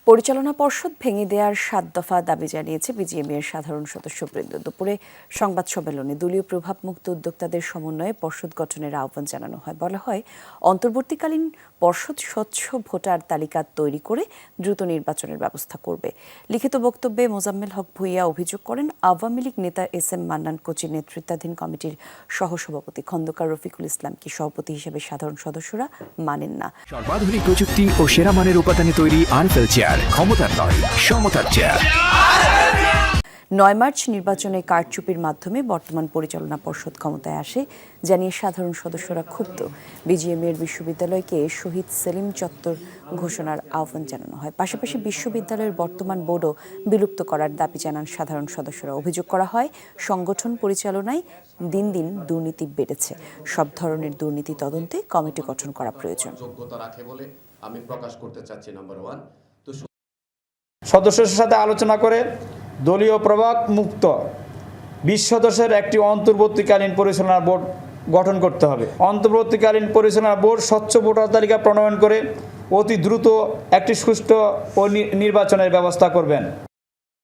পরিচালনা পর্ষদ ভেঙে দেওয়ার ৭ দফা দাবি জানিয়েছে বিজিএমইএর সাধারণ সদস্যবৃন্দ। দুপুরে সংবাদ সম্মেলনে দলীয় প্রভাবমুক্ত উদ্যোক্তাদের সমন্বয়ে পর্ষদ গঠনের আহ্বান জানানো হয়। বলা হয়, অন্তর্বর্তীকালীন পর্ষদ স্বচ্ছ ভোটার তালিকা তৈরি করে দ্রুত নির্বাচনের ব্যবস্থা করবে। লিখিত বক্তব্যে মোজাম্মেল হক ভূঁইয়া অভিযোগ করেন, আওয়ামী লীগ নেতা এস.এম. মান্নান কোচির নেতৃত্বাধীন কমিটির সহসভাপতি খন্দকার রফিকুল ইসলামকে সভাপতি হিসেবে সাধারণ সদস্যরা মানেন না। সর্বাধুনিক প্রযুক্তি ও সেরা মানের উপাদানে তৈরি আরএফএল চেয়ার, ক্ষমতার নয় সমতার চেয়ার। ৯ মার্চ নির্বাচনে কারচুপির মাধ্যমে বর্তমান পরিচালনা পর্ষদ ক্ষমতায় আসে জানিয়ে সাধারণ সদস্যরা ক্ষুব্ধ। বিজিএমইএর বিশ্ববিদ্যালয়কে শহীদ সেলিম চত্বর ঘোষণার আহ্বান জানানো হয়। পাশাপাশি বিশ্ববিদ্যালয়ের বর্তমান বোর্ডও বিলুপ্ত করার দাবি জানান সাধারণ সদস্যরা। অভিযোগ করা হয়, সংগঠন পরিচালনায় দিন দিন দুর্নীতি বেড়েছে। সব ধরনের দুর্নীতি তদন্তে কমিটি গঠন করা প্রয়োজন। যোগ্যতা রাখে বলে আমি প্রকাশ করতে চাচ্ছি। নাম্বার 1, সদস্যদের সাথে আলোচনা করে দলীয় প্রভাব মুক্ত 20 সদস্যের একটি অন্তর্বর্তীকালীন পরিচালনা বোর্ড গঠন করতে হবে। অন্তর্বর্তীকালীন পরিচালনা বোর্ড স্বচ্ছ ভোটার তালিকা প্রণয়ন করে অতি দ্রুত একটি সুষ্ঠু ও নির্বাচনের ব্যবস্থা করবেন।